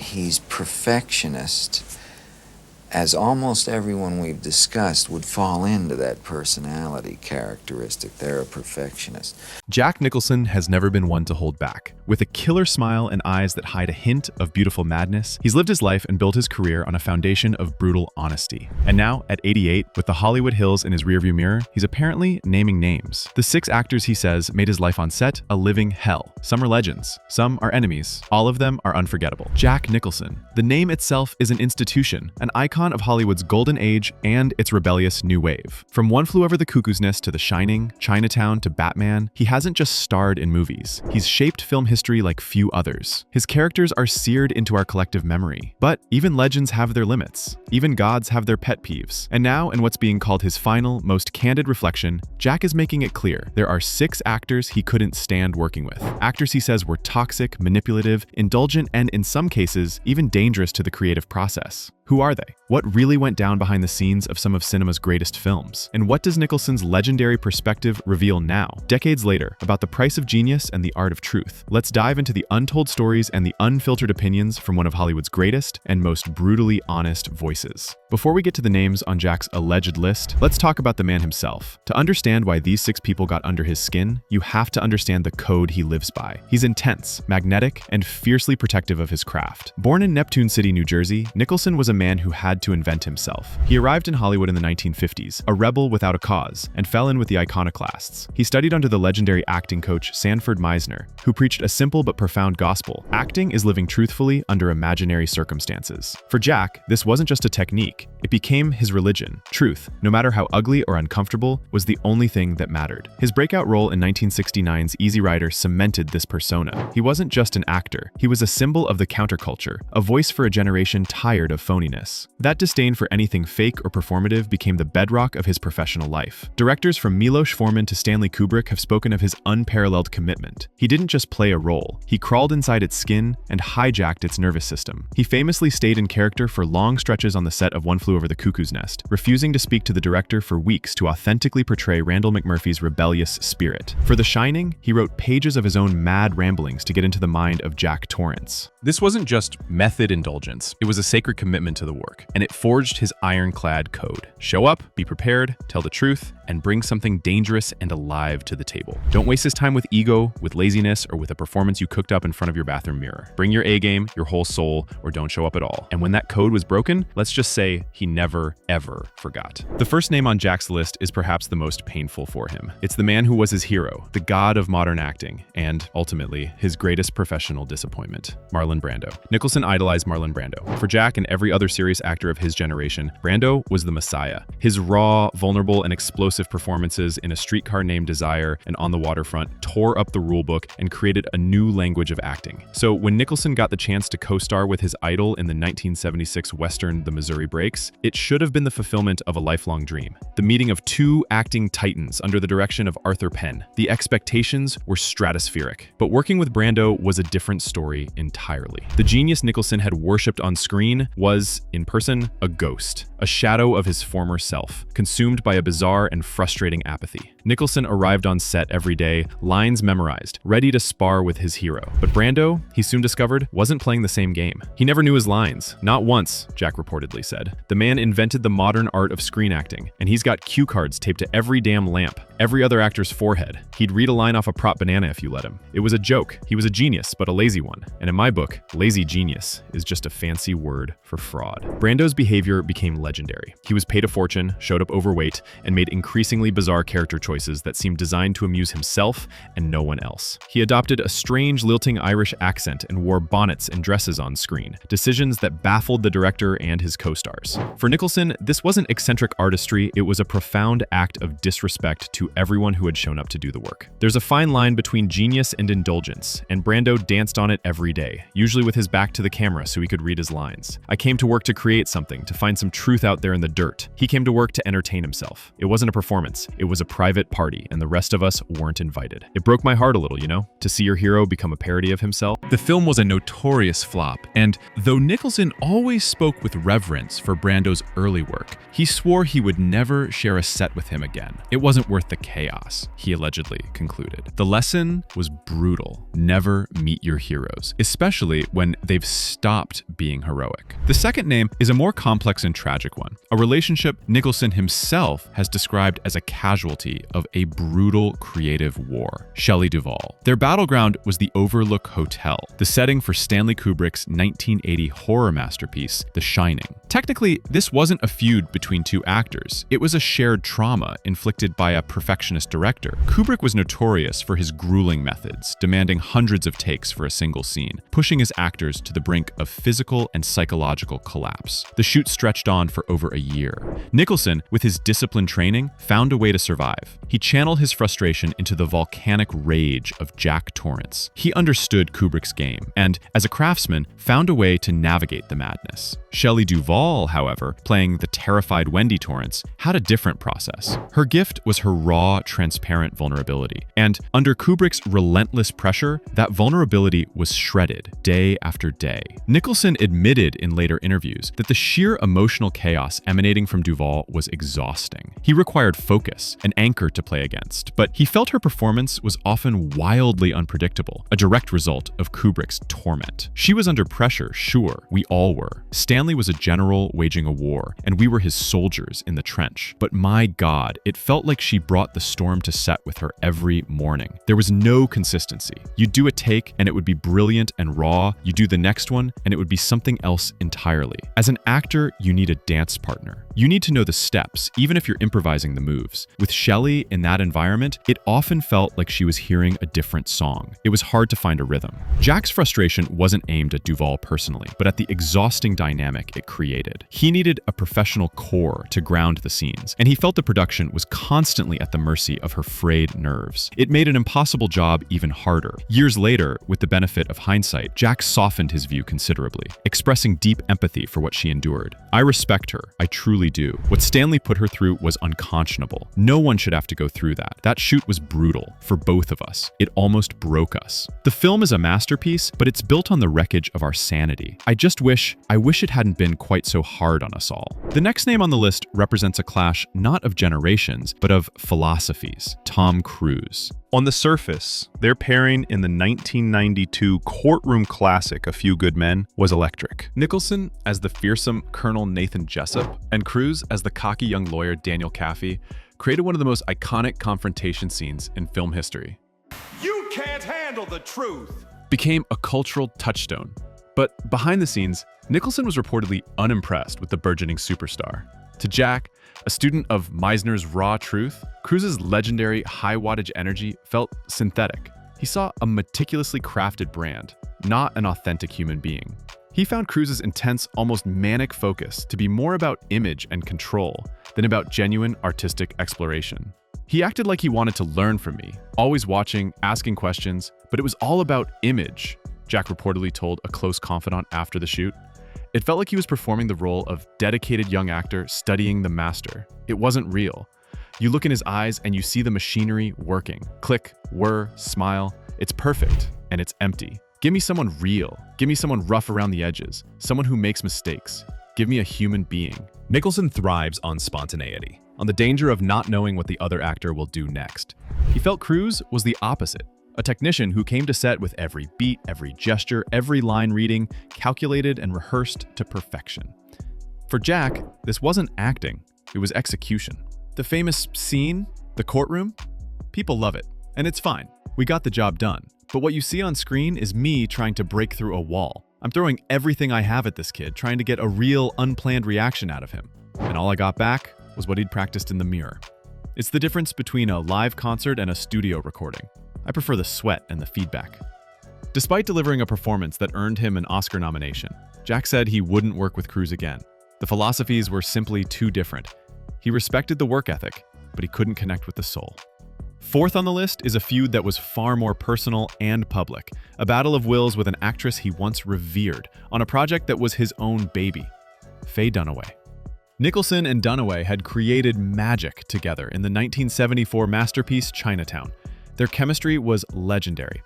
he's perfectionist, as almost everyone we've discussed would fall into that personality characteristic. They're a perfectionist. Jack Nicholson has never been one to hold back. With a killer smile and eyes that hide a hint of beautiful madness, he's lived his life and built his career on a foundation of brutal honesty. And now, at 88, with the Hollywood Hills in his rearview mirror, he's apparently naming names. The 6 actors, he says, made his life on set a living hell. Some are legends, some are enemies. All of them are unforgettable. Jack Nicholson. The name itself is an institution, an icon of Hollywood's golden age and its rebellious new wave. From One Flew Over the Cuckoo's Nest to The Shining, Chinatown to Batman, he hasn't just starred in movies. He's shaped film history like few others. His characters are seared into our collective memory. But even legends have their limits. Even gods have their pet peeves. And now, in what's being called his final, most candid reflection, Jack is making it clear there are 6 actors he couldn't stand working with. Actors he says were toxic, manipulative, indulgent, and in some cases, even dangerous to the creative process. Who are they? What really went down behind the scenes of some of cinema's greatest films? And what does Nicholson's legendary perspective reveal now, decades later, about the price of genius and the art of truth? Let's dive into the untold stories and the unfiltered opinions from one of Hollywood's greatest and most brutally honest voices. Before we get to the names on Jack's alleged list, let's talk about the man himself. To understand why these 6 people got under his skin, you have to understand the code he lives by. He's intense, magnetic, and fiercely protective of his craft. Born in Neptune City, New Jersey, Nicholson was a man who had to invent himself. He arrived in Hollywood in the 1950s, a rebel without a cause, and fell in with the iconoclasts. He studied under the legendary acting coach Sanford Meisner, who preached a simple but profound gospel. Acting is living truthfully under imaginary circumstances. For Jack, this wasn't just a technique. It became his religion. Truth, no matter how ugly or uncomfortable, was the only thing that mattered. His breakout role in 1969's Easy Rider cemented this persona. He wasn't just an actor. He was a symbol of the counterculture, a voice for a generation tired of phoniness. That disdain for anything fake or performative became the bedrock of his professional life. Directors from Milos Forman to Stanley Kubrick have spoken of his unparalleled commitment. He didn't just play a role. He crawled inside its skin and hijacked its nervous system. He famously stayed in character for long stretches on the set of One Flew Over the Cuckoo's Nest, refusing to speak to the director for weeks to authentically portray Randall McMurphy's rebellious spirit. For The Shining, he wrote pages of his own mad ramblings to get into the mind of Jack Torrance. This wasn't just method indulgence. It was a sacred commitment to the work, and it forged his ironclad code. Show up, be prepared, tell the truth, and bring something dangerous and alive to the table. Don't waste his time with ego, with laziness, or with a performance you cooked up in front of your bathroom mirror. Bring your A game, your whole soul, or don't show up at all. And when that code was broken, let's just say he never, ever forgot. The first name on Jack's list is perhaps the most painful for him. It's the man who was his hero, the god of modern acting, and ultimately, his greatest professional disappointment, Marlon Brando. Nicholson idolized Marlon Brando. For Jack and every other serious actor of his generation, Brando was the messiah. His raw, vulnerable, and explosive performances in A Streetcar Named Desire and On the Waterfront tore up the rulebook and created a new language of acting. So when Nicholson got the chance to co-star with his idol in the 1976 Western The Missouri Breaks, it should have been the fulfillment of a lifelong dream. The meeting of 2 acting titans under the direction of Arthur Penn. The expectations were stratospheric, but working with Brando was a different story entirely. The genius Nicholson had worshipped on screen was, in person, a ghost, a shadow of his former self, consumed by a bizarre and frustrating apathy. Nicholson arrived on set every day, lines memorized, ready to spar with his hero. But Brando, he soon discovered, wasn't playing the same game. He never knew his lines. Not once, Jack reportedly said. The man invented the modern art of screen acting, and he's got cue cards taped to every damn lamp, every other actor's forehead. He'd read a line off a prop banana if you let him. It was a joke. He was a genius, but a lazy one. And in my book, lazy genius is just a fancy word for fraud. Brando's behavior became legendary. He was paid a fortune, showed up overweight, and made increasingly bizarre character choices that seemed designed to amuse himself and no one else. He adopted a strange lilting Irish accent and wore bonnets and dresses on screen, decisions that baffled the director and his co-stars. For Nicholson, this wasn't eccentric artistry, it was a profound act of disrespect to everyone who had shown up to do the work. There's a fine line between genius and indulgence, and Brando danced on it every day, usually with his back to the camera so he could read his lines. I came to work to create something, to find some truth out there in the dirt. He came to work to entertain himself. It wasn't a performance, it was a private party, and the rest of us weren't invited. It broke my heart a little, to see your hero become a parody of himself. The film was a notorious flop, and though Nicholson always spoke with reverence for Brando's early work, he swore he would never share a set with him again. It wasn't worth the chaos, he allegedly concluded. The lesson was brutal. Never meet your heroes, especially when they've stopped being heroic. The second name is a more complex and tragic one, a relationship Nicholson himself has described as a casualty of a brutal creative war: Shelley Duvall. Their battleground was the Overlook Hotel, the setting for Stanley Kubrick's 1980 horror masterpiece, The Shining. Technically, this wasn't a feud between two actors. It was a shared trauma inflicted by a perfectionist director. Kubrick was notorious for his grueling methods, demanding hundreds of takes for a single scene, pushing his actors to the brink of physical and psychological collapse. The shoot stretched on for over a year. Nicholson, with his disciplined training, found a way to survive. He channeled his frustration into the volcanic rage of Jack Torrance. He understood Kubrick's game, and, as a craftsman, found a way to navigate the madness. Shelley Duvall, however, playing the terrified Wendy Torrance, had a different process. Her gift was her raw, transparent vulnerability. And under Kubrick's relentless pressure, that vulnerability was shredded day after day. Nicholson admitted in later interviews that the sheer emotional chaos emanating from Duvall was exhausting. He required focus, an anchor to play against, but he felt her performance was often wildly unpredictable, a direct result of Kubrick's torment. She was under pressure, sure, we all were. Stanley was a general waging a war, and we were his soldiers in the trench. But my God, it felt like she brought the storm to set with her every morning. There was no consistency. You'd do a take, and it would be brilliant and raw. You do the next one, and it would be something else entirely. As an actor, you need a dance partner. You need to know the steps, even if you're improvising the moves. With Shelley in that environment, it often felt like she was hearing a different song. It was hard to find a rhythm. Jack's frustration wasn't aimed at Duvall personally, but at the exhausting dynamic it created. He needed a professional core to ground the scenes, and he felt the production was constantly at the mercy of her frayed nerves. It made an impossible job even harder. Years later, with the benefit of hindsight, Jack softened his view considerably, expressing deep empathy for what she endured. I respect her, I truly do. What Stanley put her through was unconscionable. No one should have to go through that. That shoot was brutal for both of us. It almost broke us. The film is a masterpiece, but it's built on the wreckage of our sanity. I wish it hadn't been quite so hard on us all. The next name on the list represents a clash not of generations, but of philosophies: Tom Cruise. On the surface, their pairing in the 1992 courtroom classic A Few Good Men was electric. Nicholson as the fearsome Colonel Nathan Jessup, and Cruise as the cocky young lawyer Daniel Kaffee created one of the most iconic confrontation scenes in film history. You can't handle the truth! Became a cultural touchstone. But behind the scenes, Nicholson was reportedly unimpressed with the burgeoning superstar. To Jack, a student of Meisner's raw truth, Cruise's legendary high-wattage energy felt synthetic. He saw a meticulously crafted brand, not an authentic human being. He found Cruise's intense, almost manic focus to be more about image and control than about genuine artistic exploration. He acted like he wanted to learn from me, always watching, asking questions, but it was all about image, Jack reportedly told a close confidant after the shoot. It felt like he was performing the role of dedicated young actor studying the master. It wasn't real. You look in his eyes and you see the machinery working. Click, whir, smile. It's perfect, and it's empty. Give me someone real. Give me someone rough around the edges. Someone who makes mistakes. Give me a human being. Nicholson thrives on spontaneity, on the danger of not knowing what the other actor will do next. He felt Cruise was the opposite. A technician who came to set with every beat, every gesture, every line reading, calculated and rehearsed to perfection. For Jack, this wasn't acting, it was execution. The famous scene, the courtroom, people love it, and it's fine. We got the job done. But what you see on screen is me trying to break through a wall. I'm throwing everything I have at this kid, trying to get a real, unplanned reaction out of him. And all I got back was what he'd practiced in the mirror. It's the difference between a live concert and a studio recording. I prefer the sweat and the feedback. Despite delivering a performance that earned him an Oscar nomination, Jack said he wouldn't work with Cruise again. The philosophies were simply too different. He respected the work ethic, but he couldn't connect with the soul. Fourth on the list is a feud that was far more personal and public, a battle of wills with an actress he once revered on a project that was his own baby, Faye Dunaway. Nicholson and Dunaway had created magic together in the 1974 masterpiece Chinatown. Their chemistry was legendary.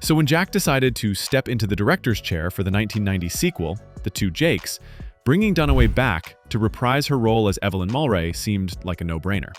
So when Jack decided to step into the director's chair for the 1990 sequel, The Two Jakes, bringing Dunaway back to reprise her role as Evelyn Mulwray seemed like a no-brainer.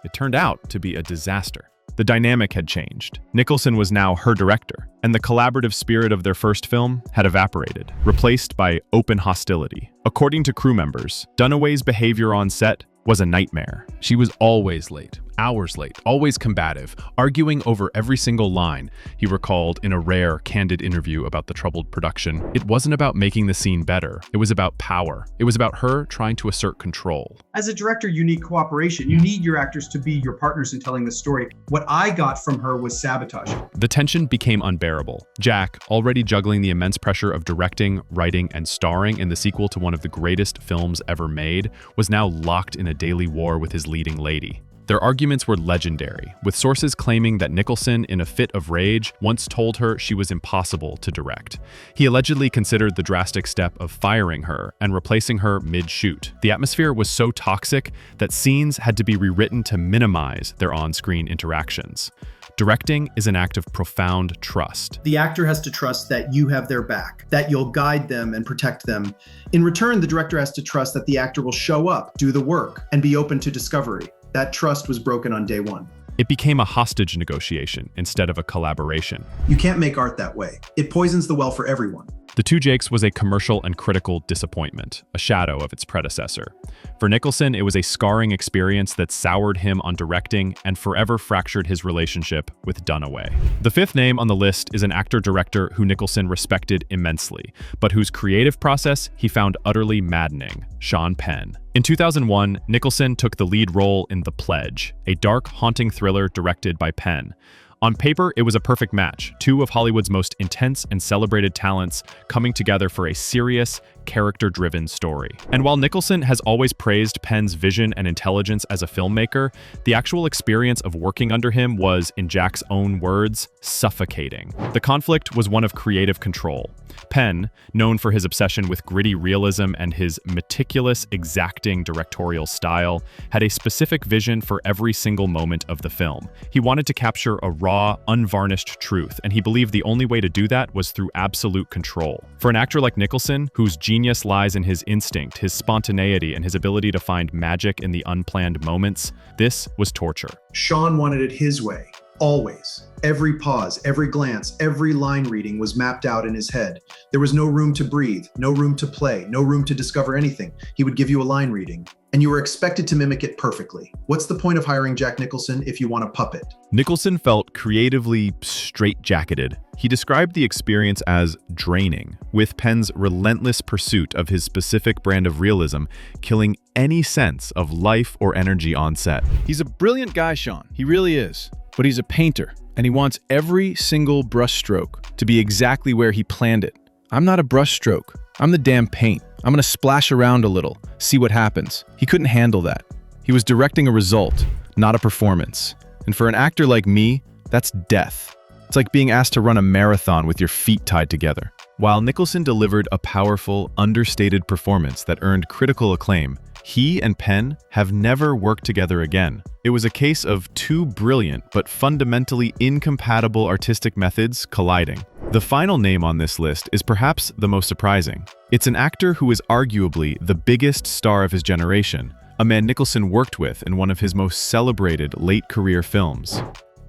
It turned out to be a disaster. The dynamic had changed. Nicholson was now her director, and the collaborative spirit of their first film had evaporated, replaced by open hostility. According to crew members, Dunaway's behavior on set was a nightmare. She was always late, hours late, always combative, arguing over every single line, he recalled in a rare, candid interview about the troubled production. It wasn't about making the scene better. It was about power. It was about her trying to assert control. As a director, you need cooperation. You need your actors to be your partners in telling the story. What I got from her was sabotage. The tension became unbearable. Jack, already juggling the immense pressure of directing, writing, and starring in the sequel to one of the greatest films ever made, was now locked in a daily war with his leading lady. Their arguments were legendary, with sources claiming that Nicholson, in a fit of rage, once told her she was impossible to direct. He allegedly considered the drastic step of firing her and replacing her mid-shoot. The atmosphere was so toxic that scenes had to be rewritten to minimize their on-screen interactions. Directing is an act of profound trust. The actor has to trust that you have their back, that you'll guide them and protect them. In return, the director has to trust that the actor will show up, do the work, and be open to discovery. That trust was broken on day one. It became a hostage negotiation instead of a collaboration. You can't make art that way. It poisons the well for everyone. The Two Jakes was a commercial and critical disappointment, a shadow of its predecessor. For Nicholson, it was a scarring experience that soured him on directing and forever fractured his relationship with Dunaway. The fifth name on the list is an actor-director who Nicholson respected immensely, but whose creative process he found utterly maddening: Sean Penn. In 2001, Nicholson took the lead role in The Pledge, a dark, haunting thriller directed by Penn. On paper, it was a perfect match, two of Hollywood's most intense and celebrated talents coming together for a serious, character-driven story. And while Nicholson has always praised Penn's vision and intelligence as a filmmaker, the actual experience of working under him was, in Jack's own words, suffocating. The conflict was one of creative control. Penn, known for his obsession with gritty realism and his meticulous, exacting directorial style, had a specific vision for every single moment of the film. He wanted to capture a raw, unvarnished truth, and he believed the only way to do that was through absolute control. For an actor like Nicholson, whose genius lies in his instinct, his spontaneity, and his ability to find magic in the unplanned moments, this was torture. Sean wanted it his way, always. Every pause, every glance, every line reading was mapped out in his head. There was no room to breathe, no room to play, no room to discover anything. He would give you a line reading, and you were expected to mimic it perfectly. What's the point of hiring Jack Nicholson if you want a puppet? Nicholson felt creatively straitjacketed. He described the experience as draining, with Penn's relentless pursuit of his specific brand of realism killing any sense of life or energy on set. He's a brilliant guy, Sean. He really is. But he's a painter, and he wants every single brushstroke to be exactly where he planned it. I'm not a brushstroke. I'm the damn paint. I'm gonna splash around a little, see what happens. He couldn't handle that. He was directing a result, not a performance. And for an actor like me, that's death. It's like being asked to run a marathon with your feet tied together. While Nicholson delivered a powerful, understated performance that earned critical acclaim, he and Penn have never worked together again. It was a case of two brilliant but fundamentally incompatible artistic methods colliding. The final name on this list is perhaps the most surprising. It's an actor who is arguably the biggest star of his generation, a man Nicholson worked with in one of his most celebrated late-career films,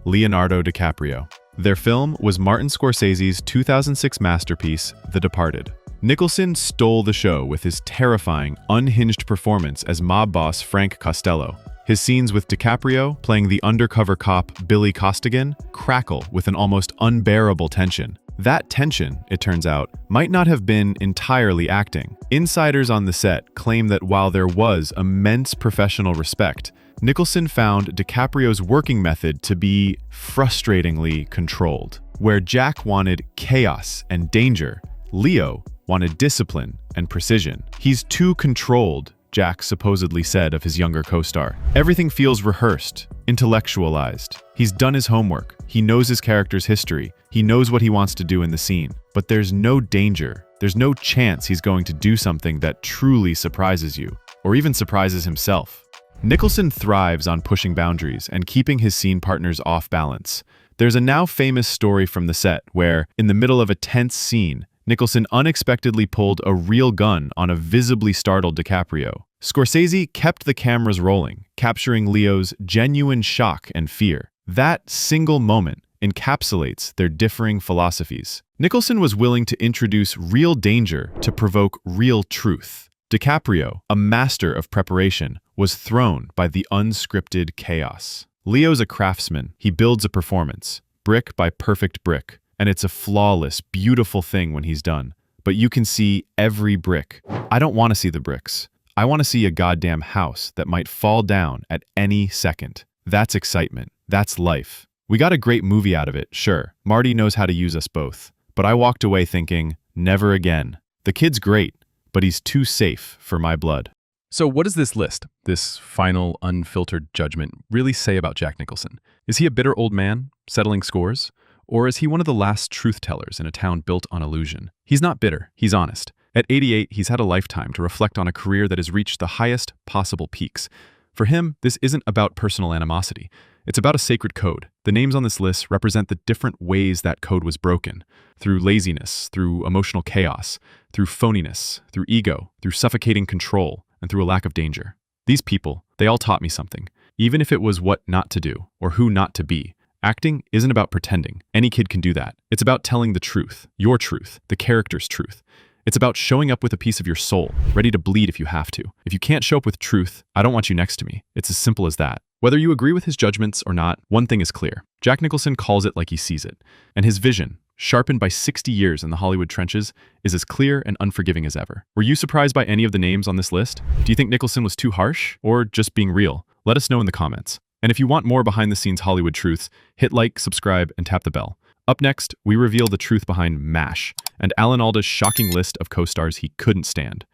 Leonardo DiCaprio. Their film was Martin Scorsese's 2006 masterpiece, The Departed. Nicholson stole the show with his terrifying, unhinged performance as mob boss Frank Costello. His scenes with DiCaprio, playing the undercover cop Billy Costigan, crackle with an almost unbearable tension. That tension, it turns out, might not have been entirely acting. Insiders on the set claim that while there was immense professional respect, Nicholson found DiCaprio's working method to be frustratingly controlled. Where Jack wanted chaos and danger, Leo wanted discipline and precision. He's too controlled, Jack supposedly said of his younger co-star. Everything feels rehearsed, intellectualized. He's done his homework. He knows his character's history. He knows what he wants to do in the scene. But there's no danger. There's no chance he's going to do something that truly surprises you, or even surprises himself. Nicholson thrives on pushing boundaries and keeping his scene partners off balance. There's a now famous story from the set where, in the middle of a tense scene, Nicholson unexpectedly pulled a real gun on a visibly startled DiCaprio. Scorsese kept the cameras rolling, capturing Leo's genuine shock and fear. That single moment encapsulates their differing philosophies. Nicholson was willing to introduce real danger to provoke real truth. DiCaprio, a master of preparation, was thrown by the unscripted chaos. Leo's a craftsman. He builds a performance, brick by perfect brick, and it's a flawless, beautiful thing when he's done. But you can see every brick. I don't want to see the bricks. I want to see a goddamn house that might fall down at any second. That's excitement. That's life. We got a great movie out of it, sure. Marty knows how to use us both. But I walked away thinking, never again. The kid's great, but he's too safe for my blood. So what does this list, this final, unfiltered judgment, really say about Jack Nicholson? Is he a bitter old man, settling scores? Or is he one of the last truth-tellers in a town built on illusion? He's not bitter, he's honest. At 88, he's had a lifetime to reflect on a career that has reached the highest possible peaks. For him, this isn't about personal animosity. It's about a sacred code. The names on this list represent the different ways that code was broken. Through laziness, through emotional chaos, through phoniness, through ego, through suffocating control, and through a lack of danger. These people, they all taught me something. Even if it was what not to do, or who not to be. Acting isn't about pretending. Any kid can do that. It's about telling the truth, your truth, the character's truth. It's about showing up with a piece of your soul, ready to bleed if you have to. If you can't show up with truth, I don't want you next to me. It's as simple as that. Whether you agree with his judgments or not, one thing is clear. Jack Nicholson calls it like he sees it. And his vision, sharpened by 60 years in the Hollywood trenches, is as clear and unforgiving as ever. Were you surprised by any of the names on this list? Do you think Nicholson was too harsh, or just being real? Let us know in the comments. And if you want more behind-the-scenes Hollywood truths, hit like, subscribe, and tap the bell. Up next, we reveal the truth behind MASH, and Alan Alda's shocking list of co-stars he couldn't stand.